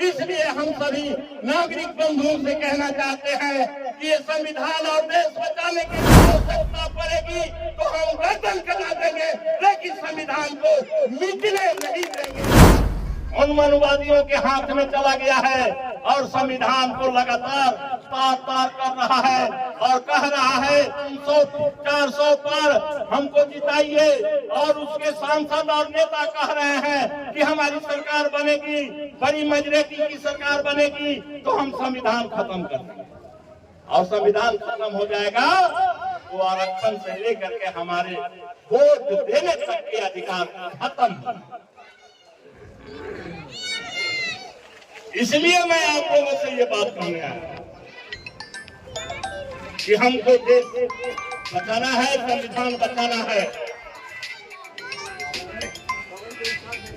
इसलिए हम सभी नागरिक बंधुओं से कहना चाहते हैं कि ये संविधान और देश बचाने की आवश्यकता पड़ेगी तो हम गर्दन कटा देंगे, लेकिन संविधान को मिटने नहीं देंगे। उन मनुवादियों के हाथ में चला गया है और संविधान को लगातार तार कर रहा है और कह रहा है 300-400 पर हमको जिताइए, और उसके सांसद और नेता कह रहे हैं कि हमारी सरकार बनेगी, बड़ी मेजॉरिटी की सरकार बनेगी तो हम संविधान खत्म कर देंगे। और संविधान खत्म हो जाएगा तो आरक्षण से लेकर के हमारे वोट देने तक के अधिकार खत्म। इसलिए मैं आप लोगों से ये बात कहने आया कि हमको देश बचाना है, संविधान बचाना है।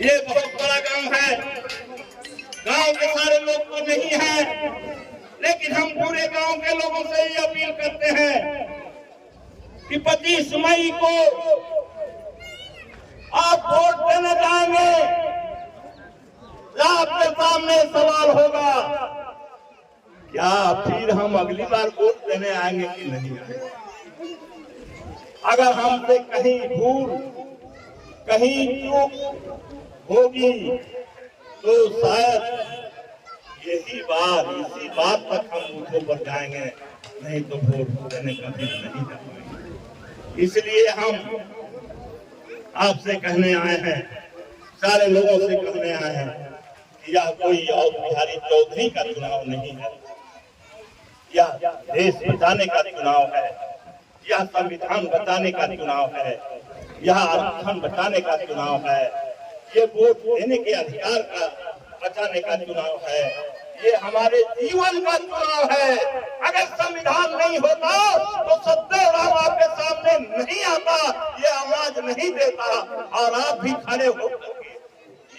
ये बहुत बड़ा काम है, गांव के सारे लोग तो नहीं है, लेकिन हम पूरे गांव के लोगों से ये अपील करते हैं कि 25 मई को आप वोट देने जाएंगे। आपके सामने सवाल होगा, क्या फिर हम अगली बार वोट देने आएंगे कि नहीं आएंगे? अगर हमसे कहीं भूल, कहीं चूक होगी तो शायद इसी बात तक हम बूथों पर जाएंगे, नहीं तो वोट देने कभी नहीं जा पाएंगे। इसलिए हम आपसे कहने आए हैं, सारे लोगों से कहने आए हैं, यह कोई और बिहारी चौधरी का चुनाव नहीं है, यह देश बचाने का चुनाव है, यह संविधान बचाने का चुनाव है, यह आरक्षण बचाने का चुनाव है, ये वोट देने के अधिकार का बचाने का चुनाव है, ये हमारे जीवन का चुनाव है। अगर संविधान नहीं होता तो सत्यराम आपके सामने नहीं आता, ये आवाज नहीं देता और आप भी खड़े होकर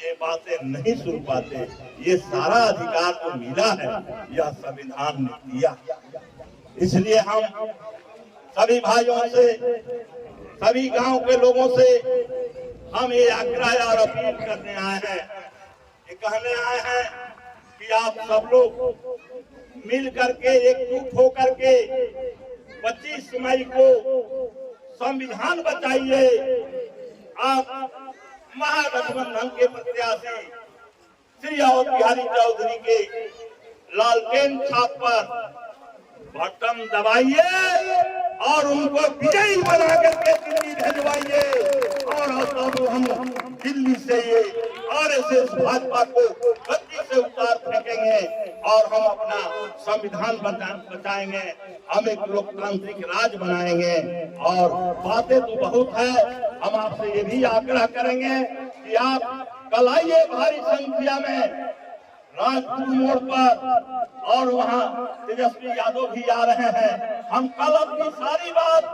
ये बातें नहीं सुन पाते। ये सारा अधिकार जो मिला है यह संविधान ने दिया। इसलिए हम सभी भाइयों से, सभी गांव के लोगों से हम ये आग्रह और अपील करने आए हैं, ये कहने आए हैं कि आप सब लोग मिल करके, एकजुट होकर के 25 मई को संविधान बचाइए। आप महागठबंधन के प्रत्याशी श्री अवध बिहारी चौधरी के लालटेन छाप पर बटन दबाइए और उनको विजयी बना करके दिल्ली भेजवाइए। और तब हम दिल्ली से ये आरएसएस भाजपा को गद्दी से उतार फेंकेंगे और हम अपना संविधान बचाएंगे, हम एक लोकतांत्रिक राज बनाएंगे। और बातें तो बहुत है, हम आपसे ये भी आग्रह करेंगे कि आप कल आइए भारी संख्या में राजपुर मोड़ पर, और वहाँ तेजस्वी यादव भी आ रहे हैं। हम कल अपनी सारी बात,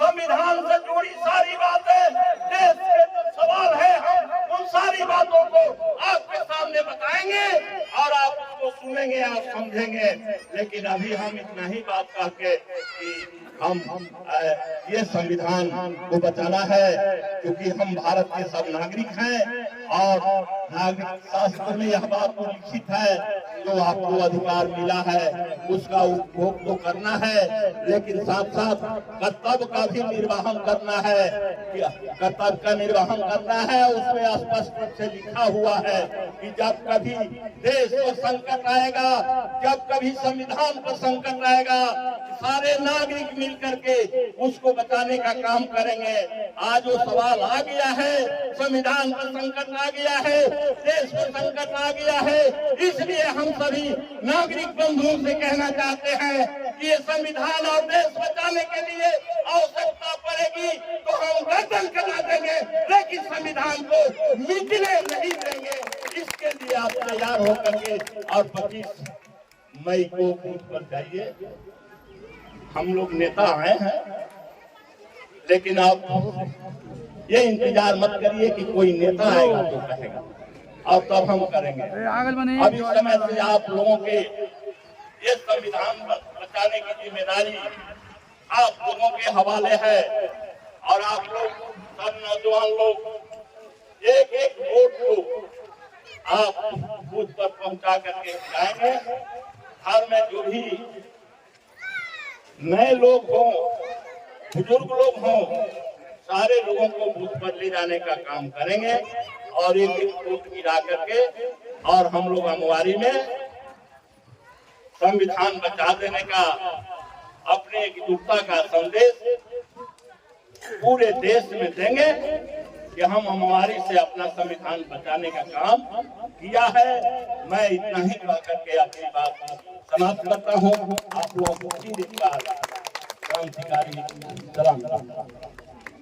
संविधान से जुड़ी सारी बातें, देश के जो सवाल है, हम उन सारी बातों को आपके सामने बताएंगे और आप उसको सुनेंगे, आप समझेंगे। लेकिन अभी हम इतना ही बात करके कि हम ये संविधान को बचाना है, क्योंकि हम भारत के सब नागरिक हैं और नागरिक शास्त्र में यह बात तो लिखित है, जो आपको अधिकार मिला है उसका उपभोग तो करना है, लेकिन साथ साथ कर्तव्य का भी निर्वहन करना है। कर्तव्य का निर्वहन करना है, उसमें स्पष्ट रूप से लिखा हुआ है कि जब कभी देश को संकट आएगा, जब कभी संविधान पर संकट आएगा, सारे नागरिक मिल करके उसको बचाने का काम करेंगे। आज वो सवाल आ गया है, संविधान पर संकट आ गया है, देश पर संकट आ गया है, इसलिए हम सभी नागरिक बंधुओं से कहना चाहते हैं कि ये संविधान और देश बचाने के लिए आवश्यकता पड़ेगी तो हम गर्दन कटा देंगे, लेकिन संविधान को मिटने नहीं देंगे। इसके लिए आप तैयार होकर के और 25 मई को बूथ पर जाइए। हम लोग नेता आए हैं, लेकिन आप ये इंतजार मत करिए कि कोई नेता आएगा तो कहेगा, और तब हम करेंगे। अब इस समय से आप लोगों के ये संविधान बचाने की जिम्मेदारी आप लोगों के हवाले है। और आप लोग सब नौजवान लोग एक एक वोट को आप बूथ पर पहुंचा करके जाएंगे। घर में जो भी नए लोग हों, बुजुर्ग लोग हों, सारे लोगों को बूथ पर ले जाने का काम करेंगे और एक एक वोट गिरा करके और हम लोग अमवारी में संविधान बचा देने का, अपने एकजुटता का संदेश पूरे देश में देंगे कि हम अमवारी से अपना संविधान बचाने का काम किया है। मैं इतना ही कह करके अपनी बात समाप्त करता हूँ। आप लोगों को क्रांतिकारी सलाम।